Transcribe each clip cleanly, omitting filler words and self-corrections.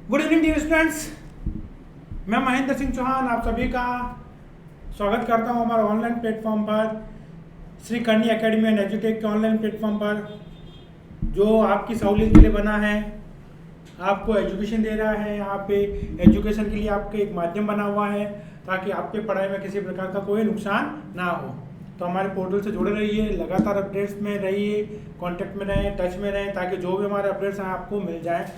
Good evening dear students. मैं महेंद्र सिंह चौहान आप सभी का स्वागत करता हूं हमारे ऑनलाइन प्लेटफॉर्म पर, श्री करनी एकेडमी एंड एजुटेक के ऑनलाइन प्लेटफॉर्म पर, जो आपकी सहूलियत के लिए बना है, आपको एजुकेशन दे रहा है। यहाँ पे एजुकेशन के लिए आपके एक माध्यम बना हुआ है ताकि आपके पढ़ाई में किसी प्रकार का कोई नुकसान ना हो। तो हमारे पोर्टल से जुड़े रहिए, लगातार अपडेट्स में रहिए, कांटेक्ट में रहें, टच में रहें, ताकि जो भी हमारे अपडेट्स हैं आपको मिल जाए।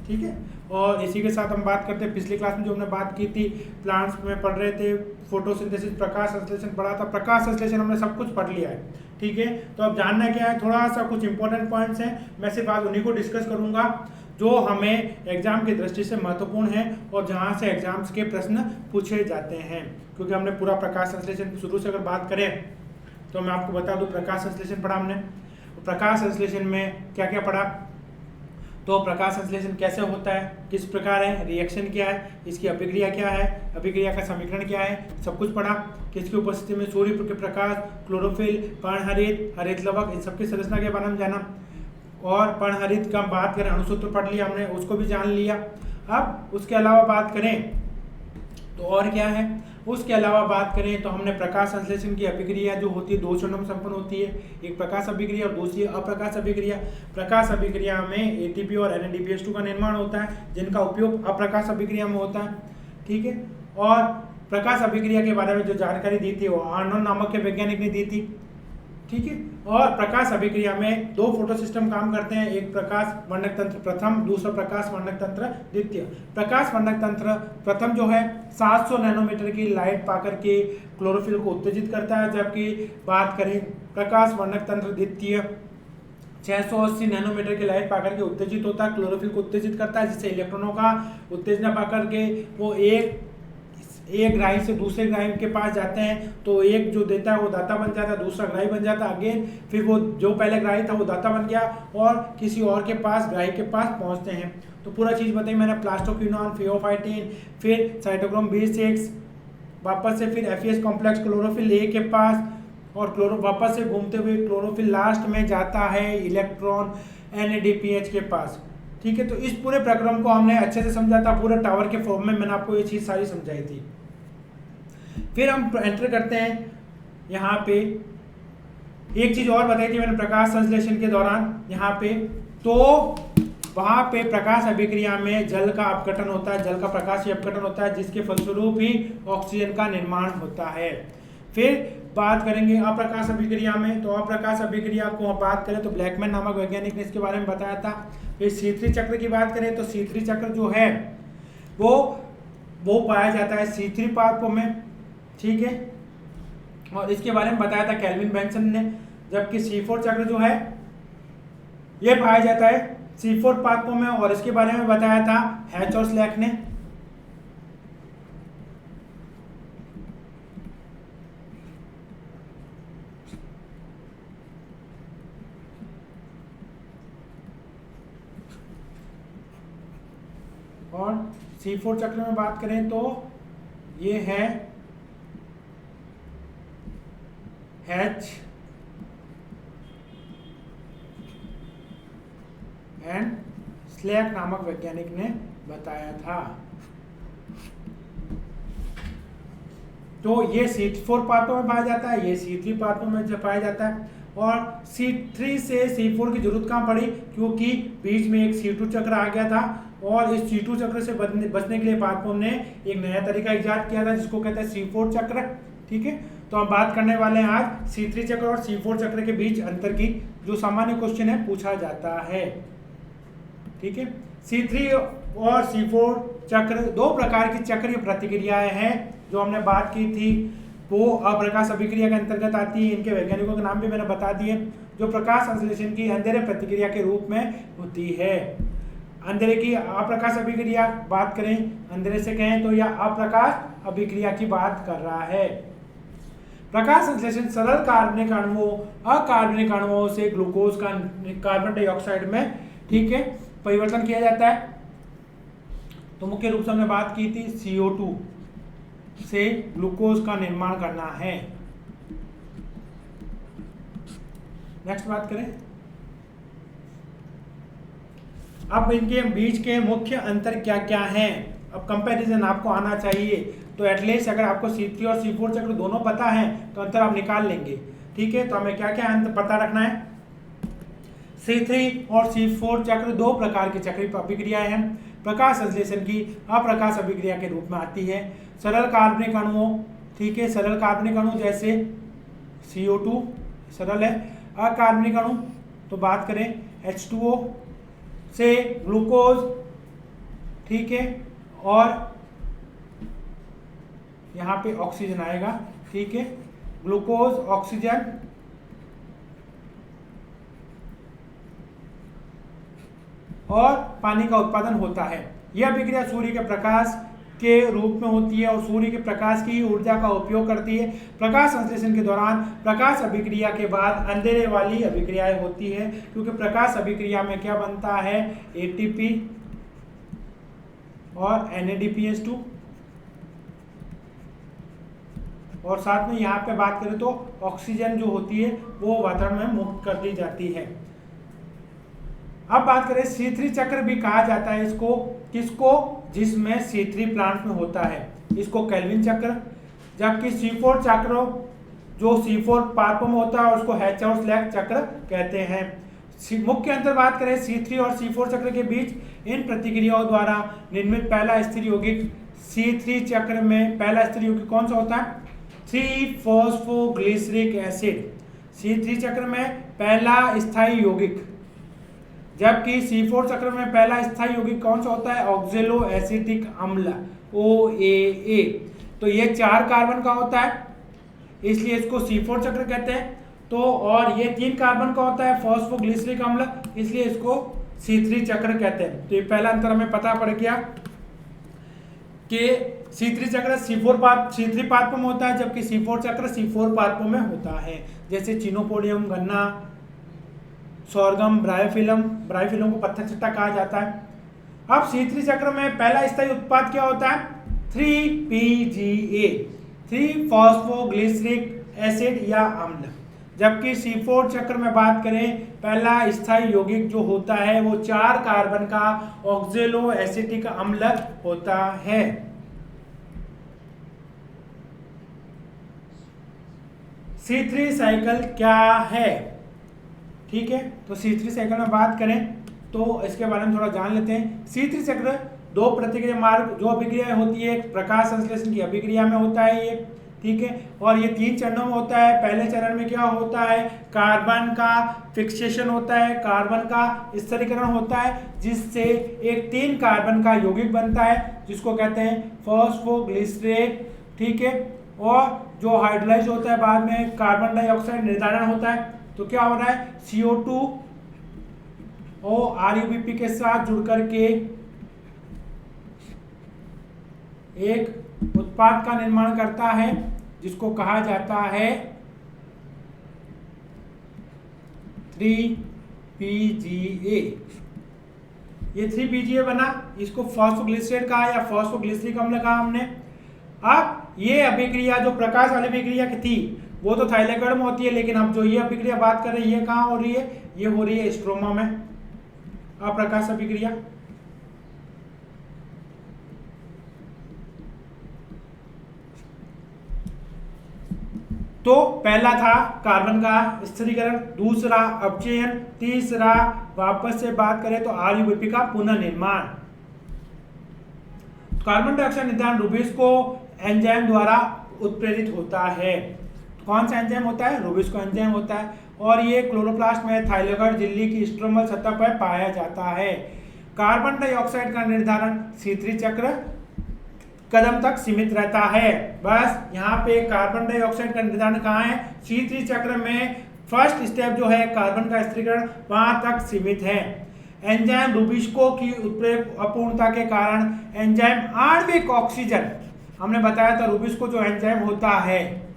ठीक है। और इसी के साथ हम बात करते हैं, पिछली क्लास में जो हमने बात की थी, प्लांट्स में पढ़ रहे थे, फोटोसिंथेसिस, प्रकाश संश्लेषण पढ़ा था। प्रकाश संश्लेषण हमने सब कुछ पढ़ लिया है। ठीक है। तो अब जानना क्या है, थोड़ा सा कुछ इंपॉर्टेंट पॉइंट्स हैं, मैं सिर्फ आज उन्हीं को डिस्कस करूंगा जो हमें एग्जाम की दृष्टि से महत्वपूर्ण है और जहां से एग्जाम्स के प्रश्न पूछे जाते हैं। क्योंकि हमने पूरा प्रकाश संश्लेषण शुरू से अगर बात करें तो मैं आपको बता दूं, प्रकाश संश्लेषण पढ़ा हमने। प्रकाश संश्लेषण में क्या क्या पढ़ा, तो प्रकाश संश्लेषण कैसे होता है, किस प्रकार है, रिएक्शन क्या है, इसकी अभिक्रिया क्या है, अभिक्रिया का समीकरण क्या है, सब कुछ पढ़ा। किसकी उपस्थिति में सूर्य के प्रकाश, क्लोरोफिल, पर्णहरित, हरित लवक, इन सबकी संरचना के बारे में जाना। और पर्णहरित का बात करें, अणुसूत्र पढ़ लिया हमने, उसको भी जान लिया। अब उसके अलावा बात करें तो और क्या है, उसके अलावा बात करें तो हमने प्रकाश संश्लेषण की अभिक्रिया जो होती है दो चरणों में संपन्न होती है, एक प्रकाश अभिक्रिया और दूसरी अप्रकाश अभिक्रिया। प्रकाश अभिक्रिया में एटीपी और NADPH2 का निर्माण होता है, जिनका उपयोग अप्रकाश अभिक्रिया में होता है। ठीक है। और प्रकाश अभिक्रिया के बारे में जो जानकारी दी थी वो आर्नोन नामक के वैज्ञानिक ने दी थी। ठीक है। और प्रकाश अभिक्रिया में दो फोटो सिस्टम काम करते हैं, एक प्रकाश वर्णक तंत्र प्रथम, दूसरा प्रकाश वर्णक तंत्र द्वितीय। प्रकाश वर्णक तंत्र प्रथम जो है 700 नैनोमीटर की लाइट पाकर के क्लोरोफिल को उत्तेजित करता है, जबकि बात करें प्रकाश वर्णक तंत्र द्वितीय 680 नैनोमीटर की लाइट पाकर के उत्तेजित होता है, क्लोरोफिल को उत्तेजित करता है, जिससे इलेक्ट्रॉनों का उत्तेजना पाकर के वो एक ग्राही से दूसरे ग्राही के पास जाते हैं। तो एक जो देता है वो दाता बन जाता है, दूसरा ग्राही बन जाता है, अगेन फिर वो जो पहले ग्राही था वो दाता बन गया और किसी और के पास, ग्राही के पास पहुंचते हैं। तो पूरा चीज बताई मैंने, प्लास्टोक्विनोन, फियोफाइटिन, फिर साइटोक्रोम B6, वापस से फिर FES कॉम्प्लेक्स क्लोरोफिल A के पास, और वापस से घूमते हुए क्लोरोफिल लास्ट में जाता है इलेक्ट्रॉन NADPH के पास। ठीक है। तो इस पूरे प्रक्रम को हमने अच्छे से समझा था, पूरे टावर के फॉर्म में मैंने आपको ये चीज सारी समझाई थी। फिर हम एंटर करते हैं यहाँ पे, एक चीज और बताई थी मैंने प्रकाश संश्लेषण के दौरान यहाँ पे, तो वहां पे प्रकाश अभिक्रिया में जल का अपघटन होता है, जल का प्रकाशीय अपघटन होता है, जिसके फलस्वरूप ही ऑक्सीजन का निर्माण होता है। फिर बात करेंगे अप्रकाश अभिक्रिया में, तो अप्रकाश अभिक्रिया को बात करें तो ब्लैकमैन नामक वैज्ञानिक ने इसके बारे में बताया था। फिर C3 चक्र की बात करें तो C3 चक्र जो है वो पाया जाता है C3 पादपों में। ठीक है। और इसके बारे में बताया था कैल्विन बेंसन ने, जबकि C4 चक्र जो है ये पाया जाता है C4 पादपों में, और इसके बारे में बताया था हैच और स्लैक ने। और C4 चक्र में बात करें तो ये है H एंड स्लैक नामक वैज्ञानिक ने बताया था। तो ये C4 पादपों में पाया जाता है, ये C3 पादपों में पाया जाता है। और C3 से C4 की जरूरत कहाँ पड़ी, क्योंकि बीच में एक C2 चक्र आ गया था, और इस C2 चक्र से बचने के लिए पादपों ने एक नया तरीका इजाद किया था जिसको कहते हैं C4 चक्र। ठीक है। तो हम बात करने वाले हैं आज C3 चक्र और C4 चक्र के बीच अंतर की, जो सामान्य क्वेश्चन है पूछा जाता है। ठीक है। C3 और C4 चक्र दो प्रकार की चक्रीय प्रतिक्रियाएं हैं जो हमने बात की थी, वो अप्रकाश अभिक्रिया के अंतर्गत आती है। इनके वैज्ञानिकों के नाम भी मैंने बता दिए, जो प्रकाश संश्लेषण की अंधेरे प्रतिक्रिया के रूप में होती है। अंधेरे की अप्रकाश अभिक्रिया बात करें, अंधेरे से कहें तो यह अप्रकाश अभिक्रिया की बात कर रहा है। प्रकाश संश्लेषण सरल कार्बनिक अणुओं अकार्बनिक अणुओं से ग्लूकोज का कार्बन डाइऑक्साइड में, ठीक है, परिवर्तन किया जाता है। तो मुख्य रूप से हमने बात की थी CO2 से ग्लूकोज का निर्माण करना है। नेक्स्ट बात करें, अब इनके बीच के मुख्य अंतर क्या क्या हैं, अब कंपैरिजन आपको आना चाहिए। तो एटलीस्ट अगर आपको C3 और C4 चक्र दोनों पता है तो अंतर आप निकाल लेंगे। ठीक है, तो हमें क्या क्या अंतर पता रखना है। C3 और C4 चक्र दो प्रकार की चक्रीय अभिक्रियाएं हैं। प्रकाश संश्लेषण की अप्रकाश अभिक्रिया के रूप में आती है। सरल कार्बनिक अणुओं, ठीक है, सरल कार्बनिक अणु जैसे CO2 सरल है। अकार्बनिक अणु तो बात करें H2O से ग्लूकोज, ठीक है, और यहाँ पे ऑक्सीजन आएगा, ठीक है, ग्लूकोज ऑक्सीजन और पानी का उत्पादन होता है। यह अभिक्रिया सूर्य के प्रकाश के रूप में होती है और सूर्य के प्रकाश की ऊर्जा का उपयोग करती है। प्रकाश संश्लेषण के दौरान प्रकाश अभिक्रिया के बाद अंधेरे वाली अभिक्रियाएं होती है, क्योंकि प्रकाश अभिक्रिया में क्या बनता है, ATP और NADPH2, और साथ में यहाँ पे बात करें तो ऑक्सीजन जो होती है वो वातावरण में मुक्त कर दी जाती है। अब बात करें C3 चक्र भी कहा जाता है इसको, किसको, जिसमें C3 प्लांट में होता है, इसको केल्विन चक्र। जबकि C4 चक्र जो C4 पार्प में होता है उसको हैच और स्लैग चक्र कहते हैं। मुख्य अंतर बात करें C3 और C4 चक्र के बीच, इन प्रतिक्रियाओं द्वारा निर्मित पहला स्थिर यौगिक C3 चक्र में पहला स्थिर यौगिक कौन सा होता है, 3-फॉस्फोग्लिसरिक एसिड, C3 चक्र में पहला स्थायी यौगिक। जबकि C4 चक्र में पहला स्थायी यौगिक कौन सा होता है, ऑक्जेलो एसिटिक अम्ल OAA। तो ये 4 कार्बन का होता है इसलिए इसको C4 चक्र कहते हैं। तो और ये 3 कार्बन का होता है फॉस्फोग्लिसरिक अम्ल, इसलिए इसको C3 चक्र कहते हैं। तो ये पहला अंतर हमें पता पड़ गया कि C3 चक्र C3 पार्प में होता है, जबकि C4 चक्र C4 पार्प में होता है। जैसे चिनोपोडियम, गन्ना, सोरगम, ब्रायोफिलम को पत्थर चट्टा कहा जाता है। अब C3 चक्र में पहला स्थायी उत्पाद क्या होता है, 3PGA, 3-फॉस्फोग्लिसरिक एसिड या अम्ल। जबकि C4 चक्र में बात करें पहला स्थायी यौगिक जो होता है वो 4 कार्बन का ऑक्जेलो एसिटिक अम्ल होता है। C3 साइकिल क्या है, ठीक है, तो C3 साइकिल में बात करें तो इसके बारे में थोड़ा जान लेते हैं। C3 चक्र दो प्रतिक्रिया मार्ग जो अभिक्रिया होती है, प्रकाश संश्लेषण की अभिक्रिया में होता है ये, ठीक है, और ये 3 चरणों में होता है। पहले चरण में क्या होता है, कार्बन का फिक्सेशन होता है, कार्बन का स्थिरीकरण होता है, जिससे एक 3 कार्बन का यौगिक बनता है जिसको कहते हैं फॉस्फोग्लिसरेट, ठीक है, और जो हाइड्रोलाइज होता है बाद में कार्बन डाइऑक्साइड निर्धारण होता है। तो क्या हो रहा है, CO2 और RUBP के साथ जुड़कर के एक उत्पाद का निर्माण करता है जिसको कहा जाता है 3PGA। ये 3PGA बना, इसको फॉस्फोग्लिसरेट कहा या फॉस्फोग्लिसरिक अम्ल कहा हमने। अब ये अभिक्रिया जो प्रकाश वाली अभिक्रिया की थी वो तो थाइलेगढ़ में होती है, लेकिन अब जो ये अभिक्रिया बात कर रहे हैं ये कहाँ हो रही है, ये हो रही है स्ट्रोमा में, अप्रकाश अभिक्रिया। तो पहला था कार्बन का स्थिरीकरण, दूसरा अपचयन, तीसरा वापस से बात करें तो RUBP का पुनर्निर्माण। कार्बन डाइऑक्साइड निर्धारण रुबिस्को एंजाइम द्वारा उत्प्रेरित होता है। कौन सा एंजाइम होता है, रुबिस्को एंजाइम होता है, और ये क्लोरोप्लास्ट में थाइलेगढ़ झिल्ली की स्ट्रोमल सतह पर पाया जाता है। कार्बन डाइऑक्साइड का निर्धारण C3 चक्र कदम तक सीमित रहता है। बस यहाँ पे कार्बन डाइऑक्साइड का निर्धारण कहाँ है, C3 चक्र में फर्स्ट स्टेप जो है कार्बन का स्थिरीकरण वहां तक सीमित है। एंजाइम रुबिस्को की अपूर्णता के कारण एंजाइम आणविक ऑक्सीजन, हमने बताया था रुबिस्को जो एंजाइम होता है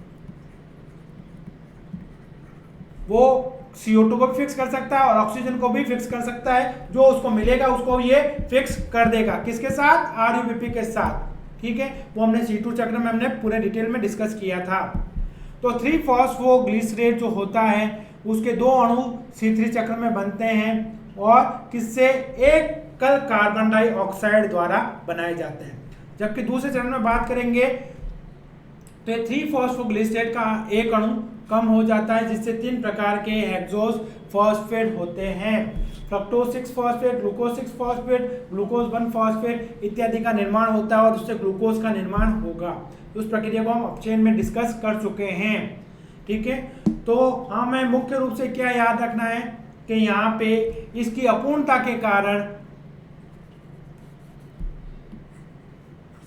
वो CO2 को भी फिक्स कर सकता है और ऑक्सीजन को भी फिक्स कर सकता है। जो उसको मिलेगा उसको ये फिक्स कर देगा, किसके साथ, RUBP के साथ, ठीक है। वो हमने C2 चक्र में हमने पूरे डिटेल में डिस्कस किया था। तो 3-फॉस्फोग्लिसरेट जो होता है उसके 2 अणु C3 चक्र में बनते हैं और किससे, एक कल कार्बन डाइऑक्साइड द्वारा बनाए जाते हैं। जबकि दूसरे चरण में बात करेंगे तो 3-फॉस्फोग्लिसरेट का एक अणु कम हो जाता है, जिससे 3 प्रकार के हेक्सोस फॉस्फेट होते हैं, fructose 6 phosphate, glucose 6 phosphate, glucose 1 phosphate इत्यादि का निर्माण होता है और उससे ग्लूकोज का निर्माण होगा। उस प्रक्रिया को हम अपचयन में डिस्कस कर चुके हैं। ठीक है, तो हमें मुख्य रूप से क्या याद रखना है कि यहाँ पे इसकी अपूर्णता के कारण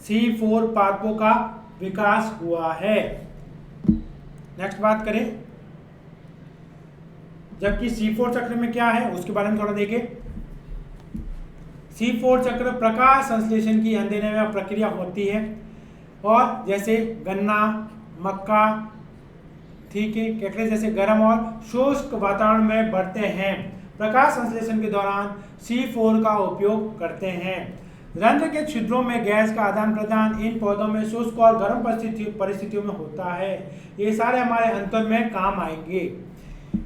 C4 पादपों का विकास हुआ है। नेक्स्ट बात करें, जबकि C4 चक्र में क्या है उसके बारे में थोड़ा देखें। C4 चक्र प्रकाश संश्लेषण की अंधेरे में प्रक्रिया होती है और जैसे गन्ना, मक्का, ठीक है, केकड़े जैसे गर्म और शुष्क वातावरण में बढ़ते हैं। प्रकाश संश्लेषण के दौरान C4 का उपयोग करते हैं। रंध्र के छिद्रों में गैस का आदान प्रदान इन पौधों में शुष्क और गर्म परिस्थितियों में होता है। ये सारे हमारे अंतर में काम आएंगे।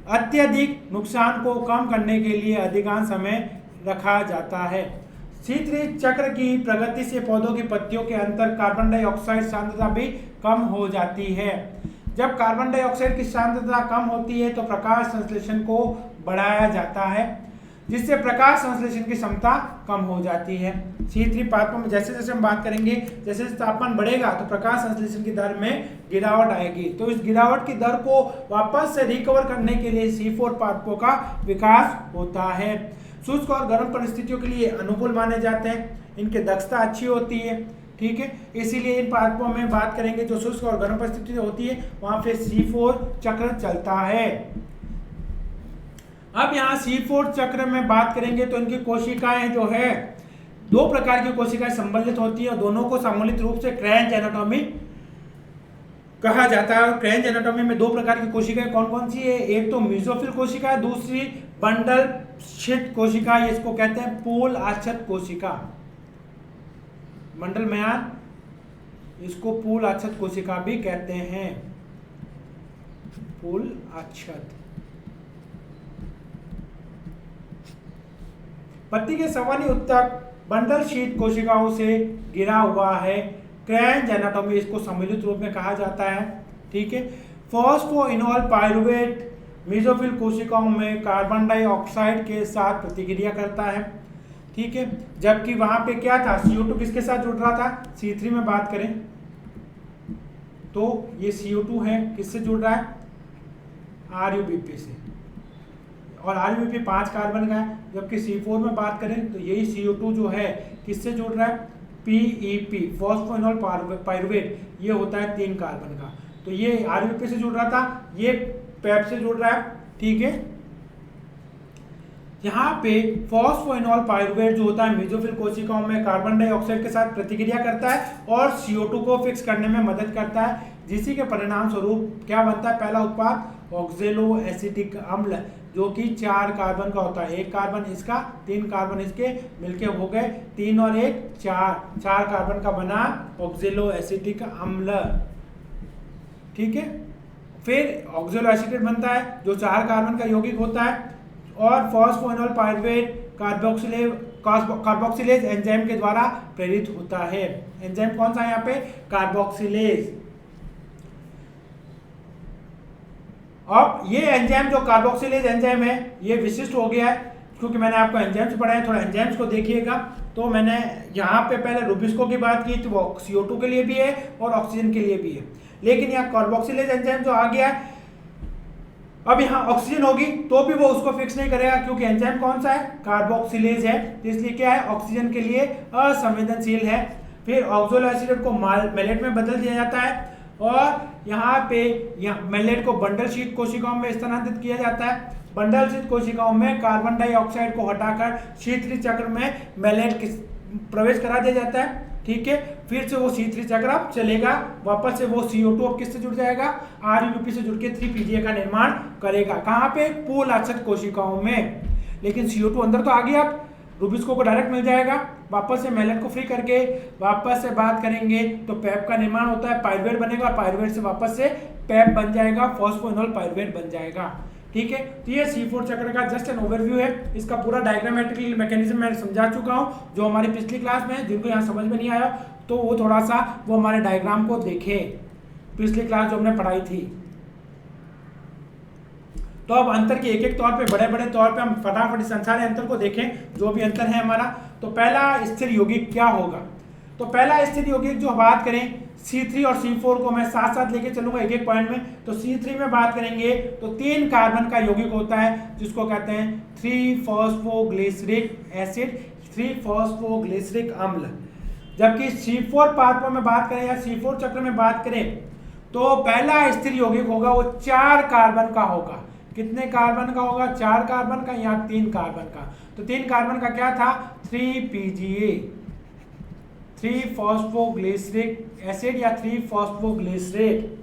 अत्यधिक नुकसान को कम करने के लिए अधिकांश समय रखा जाता है। C3 चक्र की प्रगति से पौधों की पत्तियों के अंतर कार्बन डाइऑक्साइड सांद्रता भी कम हो जाती है। जब कार्बन डाइऑक्साइड की सांद्रता कम होती है तो प्रकाश संश्लेषण को बढ़ाया जाता है, जिससे प्रकाश संश्लेषण की क्षमता कम हो जाती है। C3 पादपों में जैसे जैसे हम बात करेंगे, जैसे जैसे तापमान बढ़ेगा तो प्रकाश संश्लेषण की दर में गिरावट आएगी। तो इस गिरावट की दर को वापस से रिकवर करने के लिए C4 पादपों का विकास होता है। शुष्क और गर्म परिस्थितियों के लिए अनुकूल माने जाते हैं, इनकी दक्षता अच्छी होती है। ठीक है, इसीलिए इन पादपों में बात करेंगे जो शुष्क और गर्म परिस्थिति होती है वहां पे C4 चक्र चलता है। अब यहाँ C4 चक्र में बात करेंगे तो इनकी कोशिकाएं जो है 2 प्रकार की कोशिकाएं सम्मिलित होती है और दोनों को सम्मिलित रूप से क्रेंच एनाटॉमी कहा जाता है। क्रेंच एनाटॉमी में 2 प्रकार की कोशिकाएं कौन कौन सी है, एक तो मेसोफिल कोशिका है, दूसरी बंडल शीट कोशिका, इसको कहते हैं पूल आच्छत कोशिका। मंडल म्यान, इसको पूल आच्छत कोशिका भी कहते हैं, पूल आच्छत। पत्ती के सवानी उत्तक बंडल शीट कोशिकाओं से घिरा हुआ है। क्रेंच एनाटॉमी इसको सम्मिलित रूप में कहा जाता है। ठीक है, फॉस्फोइनोल पाइरुवेट मेसोफिल कोशिकाओं में कार्बन डाइऑक्साइड के साथ प्रतिक्रिया करता है। ठीक है, जबकि वहां पे क्या था, CO2 किसके साथ जुड़ रहा था, C3 में बात करें तो ये CO2 है, किससे जुड़ रहा है, RUBP से, और RUBP 5 कार्बन का है। जबकि C4 में बात करें तो यही CO2 जो है किससे जुड़ रहा है, PEP फॉस्फोइनोल पाइरुवेट, ये होता है 3 कार्बन का। तो ये RUBP से जुड़ रहा था, ये PEP से जुड़ रहा है। ठीक है, यहाँ पे फॉस्फोइनोल पाइरुवेट जो होता है मेसोफिल कोशिकाओं में कार्बन डाइऑक्साइड के साथ प्रतिक्रिया करता है और CO2 को फिक्स करने में मदद करता है, जिसी के परिणाम स्वरूप क्या बनता है, पहला उत्पाद ऑक्जेलो एसिटिक अम्ल, जो कि 4 कार्बन का होता है। 1 कार्बन इसका, 3 कार्बन इसके, मिलके हो गए 3 और 1 4 कार्बन का बना ऑक्जेलो एसिटिक अम्ल। ठीक है, फिर ऑक्जेलो एसिटेट बनता है जो 4 कार्बन का यौगिक होता है और फॉस्फोइनोल पाइरुवेट कार्बोक्सिलेज एंजाइम के द्वारा प्रेरित होता है। एंजाइम कौन सा है यहाँ पे, कार्बोक्सिलेज। अब ये एंजाइम जो कार्बोक्सिलेज एंजाइम है ये विशिष्ट हो गया है, क्योंकि मैंने आपको एंजाइम्स पढ़ाए हैं, थोड़ा एंजाइम्स को देखिएगा। तो मैंने यहाँ पे पहले रुबिस्को की बात की तो वो CO2 के लिए भी है और ऑक्सीजन के लिए भी है, लेकिन यहाँ कार्बोक्सिलेज एंजाइम जो आ गया है, अब यहाँ ऑक्सीजन होगी तो भी वो उसको फिक्स नहीं करेगा, क्योंकि एंजाइम कौन सा है, कार्बोक्सिलेज है, इसलिए क्या है, ऑक्सीजन के लिए असंवेदनशील है। फिर ऑक्सोलो एसिटेट को मैलेट में बदल दिया जाता है और यहाँ पे मैलेट को बंडल शीट कोशिकाओं में स्थानांतरित किया जाता है। बंडल शीट कोशिकाओं में कार्बन डाइऑक्साइड को हटाकर C3 चक्र में मैलेट प्रवेश करा दिया जाता है। ठीक है, फिर से वो C3 चक्र अब चलेगा, वापस से वो CO2 अब किससे जुड़ जाएगा, RUBP से जुड़ के 3-PGA का निर्माण करेगा। कहाँ पे, पूल आच्छत कोशिकाओं में। लेकिन CO2 अंदर तो आ गया, अब रुबिस्को को डायरेक्ट मिल जाएगा। वापस से मैलेट को फ्री करके वापस से बात करेंगे तो पैप का निर्माण होता है, पाइरुवेट बनेगा, पाइरुवेट से वापस से पैप बन जाएगा, फॉस्फोइनोल पाइरुवेट बन जाएगा। ठीक है, तो ये C4 चक्र का जस्ट एन ओवरव्यू है। इसका पूरा डायग्रामेटिकल मैकेनिज्म मैं समझा चुका हूँ, जो हमारी पिछली क्लास में है। जिनको यहाँ समझ में नहीं आया तो वो थोड़ा सा वो हमारे डायग्राम को देखे, पिछली क्लास जो हमने पढ़ाई थी। तो अब अंतर के एक एक तौर पे, बड़े बड़े तौर पे हम फटाफट इस सारे अंतर को देखें, जो भी अंतर है हमारा। तो पहला स्थिर यौगिक क्या होगा? तो पहला स्थिर यौगिक जो बात करें C3 और C4 को मैं साथ साथ लेके चलूंगा एक एक पॉइंट में। तो C3 में बात करेंगे तो 3 कार्बन का यौगिक होता है, जिसको कहते हैं 3-फॉस्फोग्लिसरिक एसिड, 3-फॉस्फोग्लिसरिक अम्ल। जबकि C4 पाथवे में बात करें या C4 चक्र में बात करें तो पहला स्थिर यौगिक होगा वो 4 कार्बन का होगा। कितने कार्बन का होगा? 4 कार्बन का या 3 कार्बन का? तो 3 कार्बन का क्या था? 3PGA, 3-फॉस्फोग्लिसरिक एसिड या 3-फॉस्फोग्लिसरेट।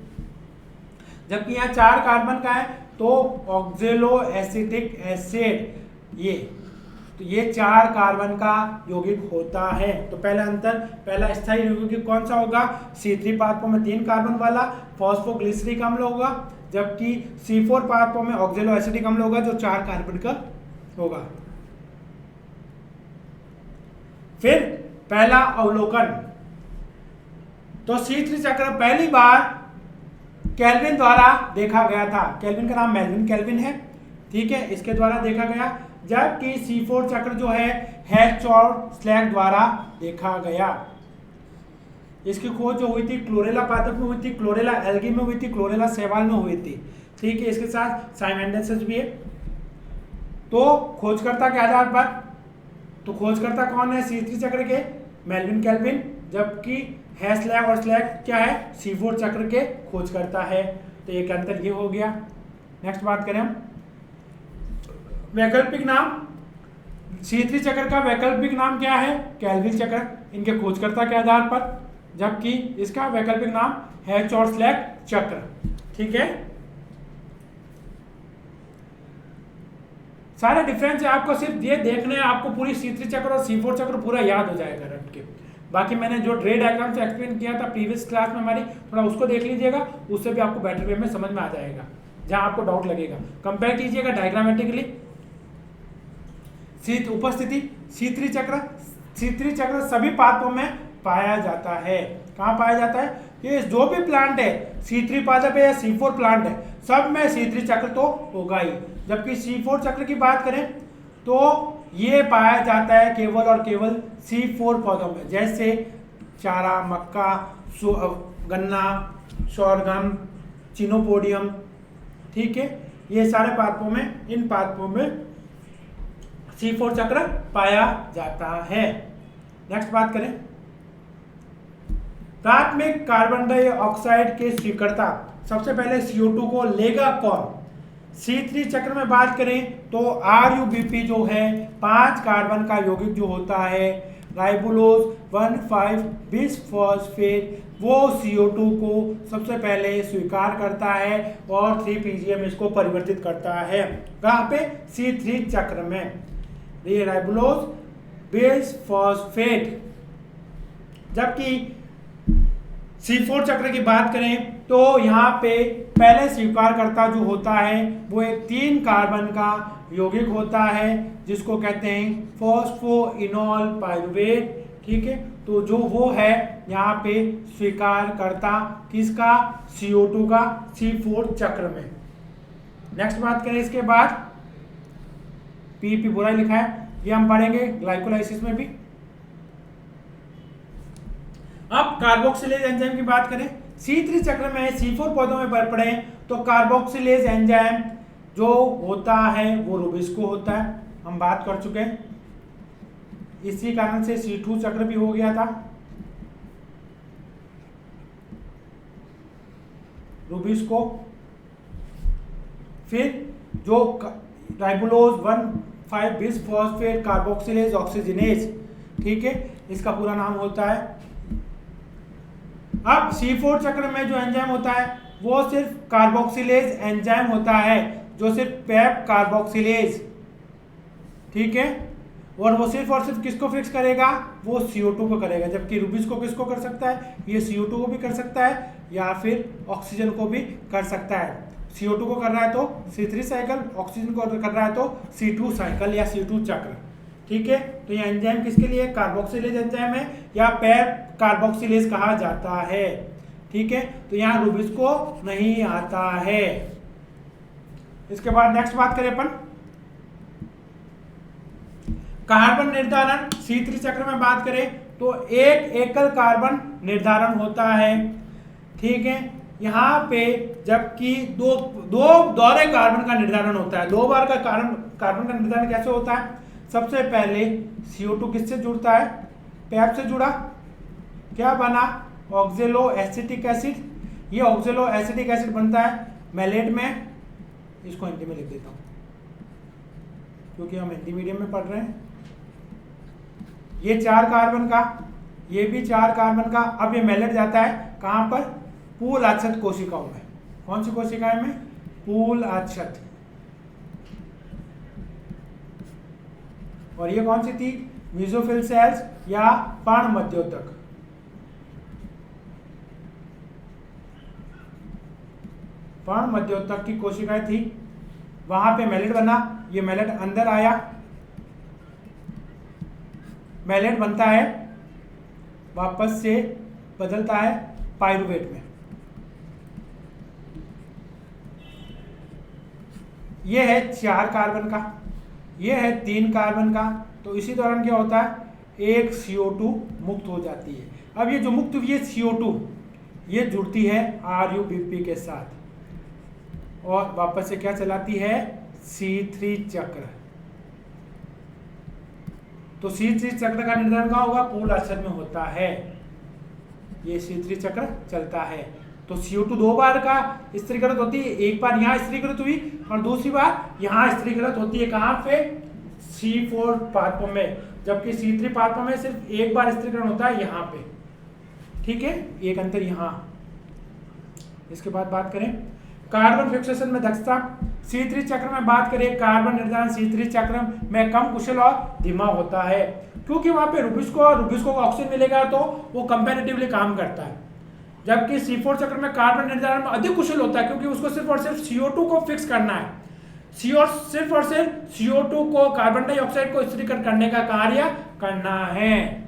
जबकि यहाँ 4 कार्बन का है तो ऑक्जेलो एसिटिक एसिड। ये तो ये 4 कार्बन का यौगिक होता है। तो पहला अंतर, पहला स्थायी यौगिक कौन सा होगा? C3 पाथवे में 3 कार्बन वाला फॉस्फोग्लिसरिक अम्ल होगा, जबकि C4 पाथवे में ऑक्जेलो एसिटिक अम्ल होगा जो 4 कार्बन का होगा। फिर पहला अवलोकन, तो C3 चक्र पहली बार केल्विन द्वारा देखा गया था। केल्विन का नाम मेल्विन केल्विन है, ठीक है, इसके द्वारा देखा गया। जबकि C4 चक्र जो है हेच और स्लैग द्वारा देखा गया। इसकी खोज जो हुई थी क्लोरेला पादप में हुई थी, क्लोरेला एल्गी में हुई थी, क्लोरेला शैवाल में हुई थी, ठीक है। इसके साथ साइमेंडेंसिस भी है। तो खोजकर्ता के आधार पर, तो खोजकर्ता कौन है C3 चक्र के? Melvin kelvin. जबकि हैस्लैग और स्लैग क्या है? C4 चक्र के खोजकर्ता है। तो एक अंतर ये हो गया। नेक्स्ट बात करें हम वैकल्पिक नाम। C3 चक्र का वैकल्पिक नाम क्या है? केल्विन चक्र, इनके खोजकर्ता के आधार पर। जबकि इसका वैकल्पिक नाम हेच और स्लैग चक्र, ठीक है। सारे डिफरेंस आपको सिर्फ ये देखने हैं, आपको पूरी C3 चक्र और C4 चक्र पूरा याद हो जाएगा रट के। बाकी मैंने जो रे डायग्राम से एक्सप्लेन किया था प्रीवियस क्लास में हमारी, थोड़ा उसको देख लीजिएगा, उससे भी आपको बेटर वे में समझ में आ जाएगा। जहां आपको डाउट लगेगा कंपेयर कीजिएगा डायग्रामेटिकली। उपस्थिति C3 चक्र सभी पाथवों में पाया जाता है। कहाँ पाया जाता है? ये जो भी प्लांट है, C3 पादप है या C4 प्लांट है, सब में C3 चक्र तो होगा ही। जबकि C4 चक्र की बात करें तो ये पाया जाता है केवल और केवल C4 पौधों में, जैसे चारा, मक्का, गन्ना, सोरगम, चिनोपोडियम, ठीक है। ये सारे पादपों में, इन पादपों में C4 चक्र पाया जाता है। नेक्स्ट बात करें प्राथमिक कार्बन डाइऑक्साइड के स्वीकर्ता। सबसे पहले CO2 को लेगा कौन? C3 चक्र में बात करें तो RuBP जो है 5 कार्बन का यौगिक जो होता है, राइबोलोज 1,5-बिसफॉस्फेट, वो CO2 को सबसे पहले स्वीकार करता है और 3PGA में इसको परिवर्तित करता है। कहाँ पे? C3 चक्र में। ये राइबोलोज बिसफॉस्फेट। जबकि C4 चक्र की बात करें तो यहाँ पे पहले स्वीकारकर्ता जो होता है वो एक 3 कार्बन का यौगिक होता है, जिसको कहते हैं फॉस्फोइनोल पाइरुवेट, ठीक है। तो जो वो है यहाँ पे स्वीकारकर्ता किसका? CO2 का, C4 चक्र में। नेक्स्ट बात करें इसके बाद पीपी बुरा लिखा है, ये हम पढ़ेंगे ग्लाइकोलाइसिस में भी। अब कार्बोक्सिलेज एंजाइम की बात करें, C3 चक्र में C4 पौधों में पढ़े तो कार्बोक्सिलेज एंजाइम जो होता है वो रुबिस्को होता है, हम बात कर चुके हैं। इसी कारण से C2 चक्र भी हो गया था, रुबिस्को। फिर जो राइबोलोज 1,5-बिसफॉस्फेट कार्बोक्सिलेज ऑक्सीजनेज, ठीक है, इसका पूरा नाम होता है। अब C4 चक्र में जो एंजाइम होता है वो सिर्फ कार्बोक्सिलेज एंजाइम होता है, जो सिर्फ पेप कार्बोक्सिलेज, ठीक है। और वो सिर्फ और सिर्फ किसको फिक्स करेगा? वो CO2 को करेगा। जबकि रुबिस्को किसको कर सकता है? ये CO2 को भी कर सकता है या फिर ऑक्सीजन को भी कर सकता है। CO2 को कर रहा है तो C3 साइकिल, ऑक्सीजन को कर रहा है तो C2 साइकिल या C2 चक्र। ठीक है, तो ये एंजाइम किसके लिए? कार्बोक्सिलेज एंजाइम है या पैर कार्बोक्सिलेज कहा जाता है। ठीक है, तो यहाँ रुबिस्को नहीं आता है। इसके बाद नेक्स्ट बात करें अपन कार्बन निर्धारण। C3 चक्र में बात करें तो एक एकल कार्बन निर्धारण होता है। ठीक है, यहाँ पे जबकि दो दोहरे कार्बन का निर्धारण होता है। 2 बार का कार्बन का निर्धारण कैसे होता है? सबसे पहले CO2 किससे जुड़ता है? पैप से जुड़ा, क्या बना? ऑक्जेलो एसिटिक एसिड। ये ऑक्जेलो एसिटिक एसिड बनता है मैलेट में। इसको हिंदी में लिख देता हूँ क्योंकि हम हिंदी मीडियम में पढ़ रहे हैं। ये 4 कार्बन का, ये भी 4 कार्बन का। अब ये मैलेट जाता है कहाँ पर? पूल आच्छत कोशिकाओं में। कौन सी कोशिकाएं में? पूल आच्छत। और ये कौन सी थी? मीजोफिल सेल्स या पर्णमध्योतक। पर्णमध्योतक की कोशिकाएं थी, वहां पे मैलेट बना। ये मैलेट अंदर आया, मैलेट बनता है, वापस से बदलता है पाइरुवेट में। ये है 4 कार्बन का, ये है 3 कार्बन का। तो इसी दौरान क्या होता है? एक CO2 मुक्त हो जाती है। अब ये जो मुक्त हुई है CO2, ये जुड़ती है RuBP के साथ और वापस से क्या चलाती है? C3 चक्र। तो C3 चक्र का निर्धारण कहाँ होगा? पूल आच्छत में होता है। ये C3 चक्र चलता है। तो CO2 2 बार का स्त्रीकृत होती है। एक बार यहाँ स्त्रीकृत हुई और दूसरी बार यहाँ स्त्रीकृत होती है। कहाँ पे? C4 पादपों में। जबकि C3 पादपों में सिर्फ एक बार स्त्रीकरण होता है, यहाँ पे। ठीक है, एक अंतर यहाँ। इसके बाद बात करें कार्बन फिक्सेशन में दक्षता। C3 चक्र में बात करें, कार्बन निर्धारण C3 चक्र में कम कुशल और धीमा होता है, क्योंकि वहां पे रुबिस्को को ऑक्सीजन मिलेगा तो वो कंपैरेटिवली काम करता है। जबकि C4 चक्र में कार्बन निर्धारण में अधिक कुशल होता है, क्योंकि उसको सिर्फ और सिर्फ CO2 को फिक्स करना है। सिर्फ और सिर्फ CO2 को, कार्बन डाइऑक्साइड को स्थिरीकरण करने का कार्य करना है।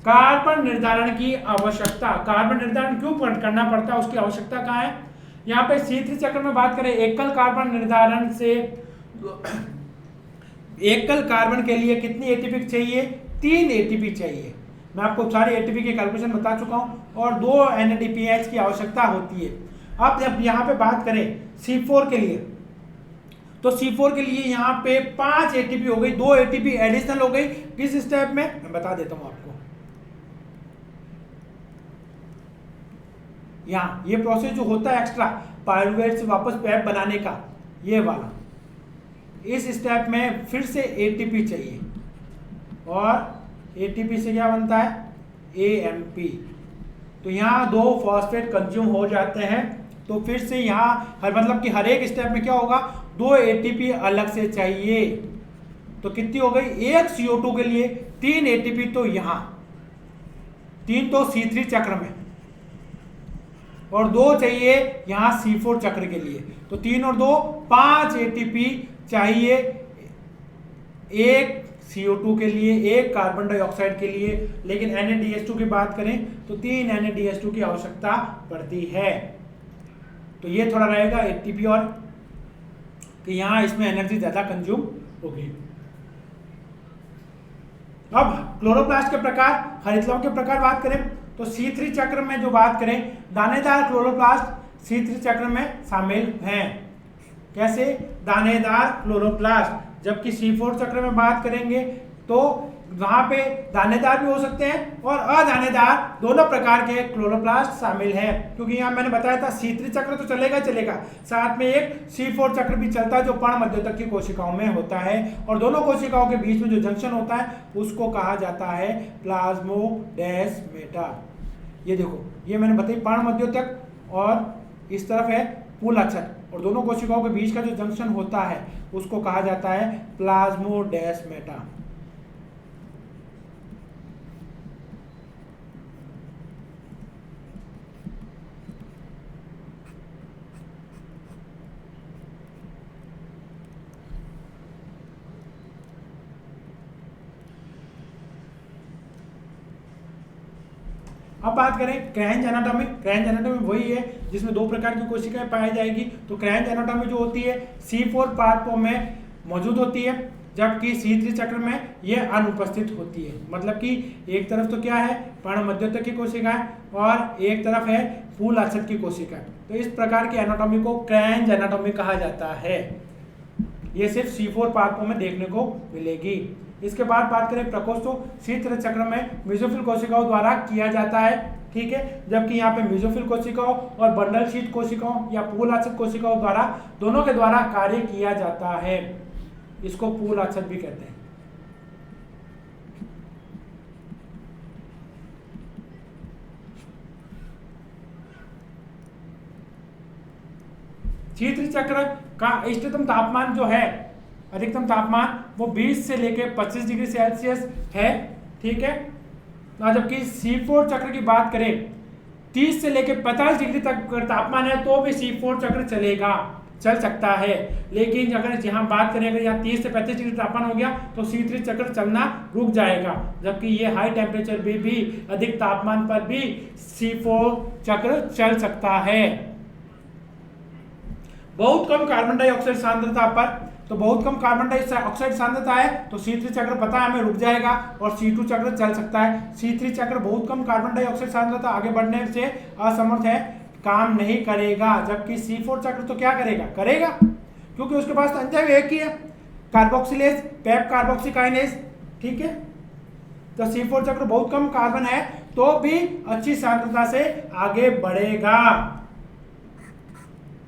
कार्बन निर्धारण की आवश्यकता। कार्बन निर्धारण क्यों करना पड़ता है, उसकी आवश्यकता कहाँ है? यहाँ पे C3 चक्र में बात करें, एकल कार्बन निर्धारण से एकल कार्बन के लिए कितनी ATP चाहिए? 3 ATP चाहिए। मैं आपको सारे ATP के कैलकुलेशन बता चुका हूं और 2 NADPH की आवश्यकता होती है। अब जब यहाँ पे बात करें C4 के लिए, तो C4 के लिए यहाँ पे 5 ATP हो गई, 2 ATP एडिशनल हो गई। किस स्टेप में? मैं बता देता हूं आपको। यहाँ ये प्रोसेस जो होता है एक्स्ट्रा पाइरुवेट से वापस पैप बनाने का, ये वाला, इस स्टेप में फिर से ATP चाहिए और ATP से क्या बनता है? AMP। तो यहाँ 2 फॉस्फेट कंज्यूम हो जाते हैं। तो फिर से यहाँ मतलब कि हर एक स्टेप में क्या होगा? 2 ATP अलग से चाहिए। तो कितनी हो गई? एक CO2 के लिए 3 ATP, तो यहाँ 3 तो C3 चक्र में और 2 चाहिए यहाँ C4 चक्र के लिए। तो 3 और 2 5 ATP चाहिए, एक CO2 के लिए, एक कार्बन डाइऑक्साइड के लिए। लेकिन NaDH2 की बात करें तो 3 NaDH2 की आवश्यकता पड़ती है। तो ये थोड़ा रहेगा ATP और कि यहाँ इसमें एनर्जी ज्यादा कंज्यूम होगी। अब क्लोरोप्लास्ट के प्रकार, हरितलवण के प्रकार बात करें तो C3 चक्र में जो बात करें, दानेदार क्लोरोप्लास्ट C3 चक्र में शामिल हैं। कैसे? दानेदार क्लोरोप्लास्ट। जबकि C4 चक्र में बात करेंगे तो वहां पे दानेदार भी हो सकते हैं और अदानेदार, दोनों प्रकार के क्लोरोप्लास्ट शामिल हैं। क्योंकि यहाँ मैंने बताया था C3 चक्र तो चलेगा, साथ में एक C4 चक्र भी चलता है जो पर्णमध्योतक की कोशिकाओं में होता है और दोनों कोशिकाओं के बीच में जो जंक्शन होता है उसको कहा जाता है प्लाज्मोडेस्मेटा। ये देखो, ये मैंने बताई पर्णमध्योतक और इस तरफ है पूलाक्षत, और दोनों कोशिकाओं के बीच का जो जंक्शन होता है उसको कहा जाता है प्लाज्मोडेस्मेटा। अब बात करें क्रैंच एनाटॉमी। क्रैंच एनाटॉमी वही है जिसमें दो प्रकार की कोशिकाएं पाई जाएगी। तो क्रैंच एनाटॉमी जो होती है C4 पार्ट में मौजूद होती है, जबकि C3 चक्र में यह अनुपस्थित होती है। मतलब कि एक तरफ तो क्या है पर्ण मध्योतक की कोशिकाएं और एक तरफ है फूल आच्छादित की कोशिकाएं। तो इस प्रकार की एनाटॉमी को क्रैंच एनाटॉमी कहा जाता है। ये सिर्फ C4 पार्ट में देखने को मिलेगी। इसके बाद बात करें प्रकोष्ठों। C3 चक्र में मेसोफिल कोशिकाओं द्वारा किया जाता है, ठीक है, जबकि यहाँ पे मेसोफिल कोशिकाओं और बंडल शीट कोशिकाओं या फूल आच्छादित कोशिकाओं द्वारा दोनों के द्वारा कार्य किया जाता है। इसको फूल आच्छादित भी कहते हैं। C3 चक्र का इष्टतम तापमान जो है, अधिकतम तापमान वो 20 से लेकर 25 डिग्री सेल्सियस है, ठीक है। जबकि C4 चक्र की बात करें 30 से लेकर 50 डिग्री तक तापमान है तो भी C4 चक्र चल सकता है। लेकिन अगर यहाँ बात करें अगर यहाँ 30 से 35 डिग्री तापमान हो गया तो C3 चक्र चलना रुक जाएगा। जबकि ये हाई टेम्परेचर भी अधिक तापमान पर भी C4 चक्र चल सकता है। बहुत कम कार्बन डाइऑक्साइड सांद्रता पर, तो बहुत कम कार्बन डाइऑक्साइड सांद्रता है तो C3 चक्र पता है हमें रुक जाएगा और C2 चक्र चल सकता है। C3 चक्र बहुत कम कार्बन डाइऑक्साइड सांद्रता आगे बढ़ने से असमर्थ है, काम नहीं करेगा। जबकि C4 चक्र तो क्या करेगा क्योंकि उसके पास एंजाइम एक ही है, कार्बोक्सिलेज पेप कार्बोक्सीकाइनेज, ठीक है। तो C4 चक्र बहुत कम कार्बन है तो भी अच्छी सांद्रता से आगे बढ़ेगा,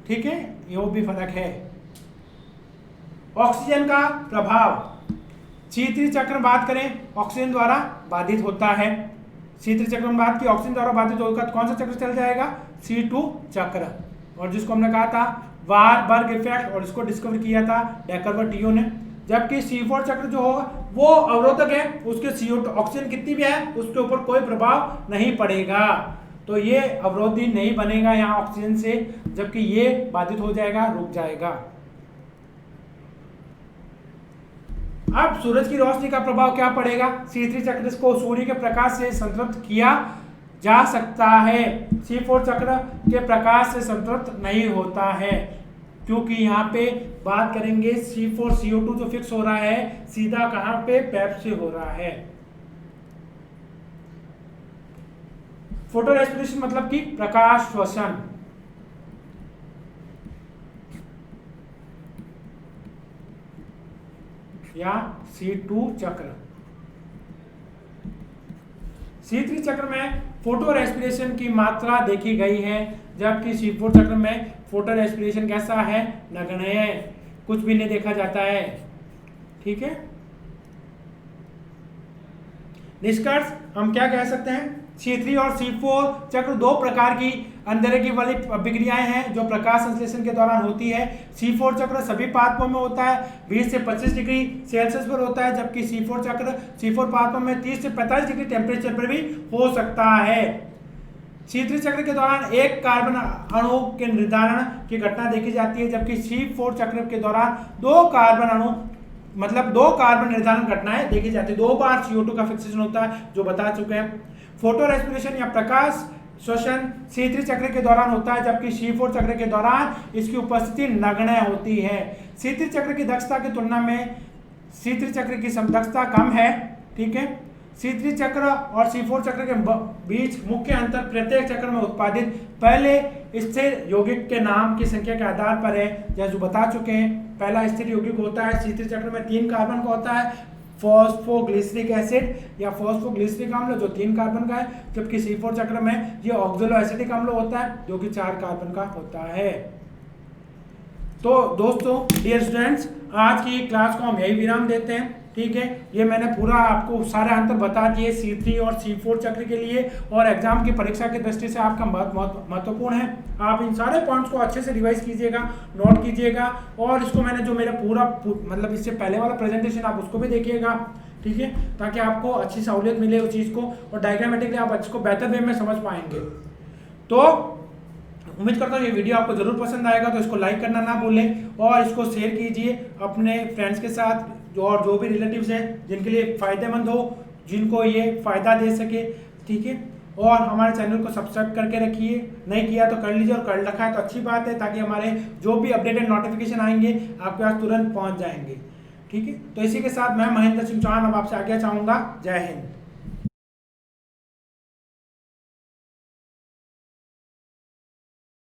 ठीक है, ये भी फर्क है। ऑक्सीजन का प्रभाव। C3 चक्र में बात करें ऑक्सीजन द्वारा बाधित होता है। C3 चक्र में बात की ऑक्सीजन द्वारा बाधित होगा तो कौन सा चक्र चल जाएगा? C2 चक्र। और जिसको हमने कहा था वारबर्ग इफेक्ट और इसको डिस्कवर किया था डेकर्बर-टियो ने। जबकि C4 चक्र जो होगा वो अवरोधक है, उसके CO2 ऑक्सीजन कितनी भी है उसके ऊपर कोई प्रभाव नहीं पड़ेगा, तो ये अवरोधी नहीं बनेगा यहाँ ऑक्सीजन से, जबकि ये बाधित हो जाएगा, रुक जाएगा। अब सूरज की रोशनी का प्रभाव क्या पड़ेगा? C3 चक्र को सूर्य के प्रकाश से संतृप्त किया जा सकता है, C4 चक्र के प्रकाश से संतृप्त नहीं होता है, क्योंकि यहाँ पे बात करेंगे C4 CO2 जो फिक्स हो रहा है सीधा कहाँ पे पैप से हो रहा है। फोटो रेस्पिरेशन मतलब कि प्रकाश श्वसन। या C2 चक्र। C3 चक्र में फोटो रेस्पिरेशन की मात्रा देखी गई है, जबकि C4 चक्र में फोटो रेस्पिरेशन कैसा है? नगण्य, कुछ भी नहीं देखा जाता है, ठीक है। निष्कर्ष हम क्या कह सकते हैं? C3 और C4 चक्र दो प्रकार की अंदर की वाली अभिक्रियाएं हैं जो प्रकाश संश्लेषण के दौरान होती है। C4 चक्र सभी पादपों में होता है 20 से 25 डिग्री सेल्सियस पर होता है, जबकि C4 पादपों में 30 से 45 डिग्री टेम्परेचर पर भी हो सकता है। C3 चक्र के दौरान एक कार्बन अणु के निर्धारण की घटना देखी जाती है, जबकि C4 चक्र के दौरान दो कार्बन निर्धारण घटनाएं देखी जाती है। 2 बार CO2 का फिक्सेशन होता है जो बता चुके हैं। फोटो रेस्पिरेशन या प्रकाश श्वसन C3 चक्र के दौरान होता है, जबकि C4 चक्र के दौरान इसकी उपस्थिति नगण्य होती है। C3 चक्र की दक्षता की तुलना में C3 चक्र की दक्षता कम है, ठीक है। C3 चक्र और C4 चक्र के बीच मुख्य अंतर प्रत्येक चक्र में उत्पादित पहले स्थिर यौगिक के नाम की संख्या के आधार पर है, जैसे बता चुके हैं। पहला स्थिर यौगिक होता है C3 चक्र में 3 कार्बन का होता है, फॉस्फोग्लिसरिक एसिड या फॉस्फोग्लिसरिक अम्ल जो 3 कार्बन का है, जबकि C4 चक्र में ये ऑक्सैलो एसिटिक अम्ल होता है जो कि 4 कार्बन का होता है। तो दोस्तों, डियर स्टूडेंट्स, आज की क्लास को हम यही विराम देते हैं, ठीक है। ये मैंने पूरा आपको सारे अंतर बता दिए C3 और C4 चक्र के लिए, और एग्जाम की परीक्षा की दृष्टि से आपका बहुत महत्वपूर्ण है। आप इन सारे पॉइंट्स को अच्छे से रिवाइज कीजिएगा, नोट कीजिएगा, और इसको मैंने जो मेरा पूरा मतलब इससे पहले वाला प्रेजेंटेशन आप उसको भी देखिएगा, ठीक है, ताकि आपको अच्छी सहूलियत मिले उस चीज़ को, और डायग्रामेटिकली आप इसको बेहतर वे में समझ पाएंगे। तो उम्मीद करता हूँ ये वीडियो आपको जरूर पसंद आएगा, तो इसको लाइक करना ना भूलें और इसको शेयर कीजिए अपने फ्रेंड्स के साथ, और जो भी रिलेटिव्स हैं जिनके लिए फ़ायदेमंद हो, जिनको ये फ़ायदा दे सके, ठीक है। और हमारे चैनल को सब्सक्राइब करके रखिए, नहीं किया तो कर लीजिए, और कर रखा है तो अच्छी बात है, ताकि हमारे जो भी अपडेटेड नोटिफिकेशन आएंगे आपके पास तुरंत पहुंच जाएंगे। ठीक है, तो इसी के साथ मैं महेंद्र सिंह चौहान अब आपसे आज्ञा चाहूँगा। जय हिंद।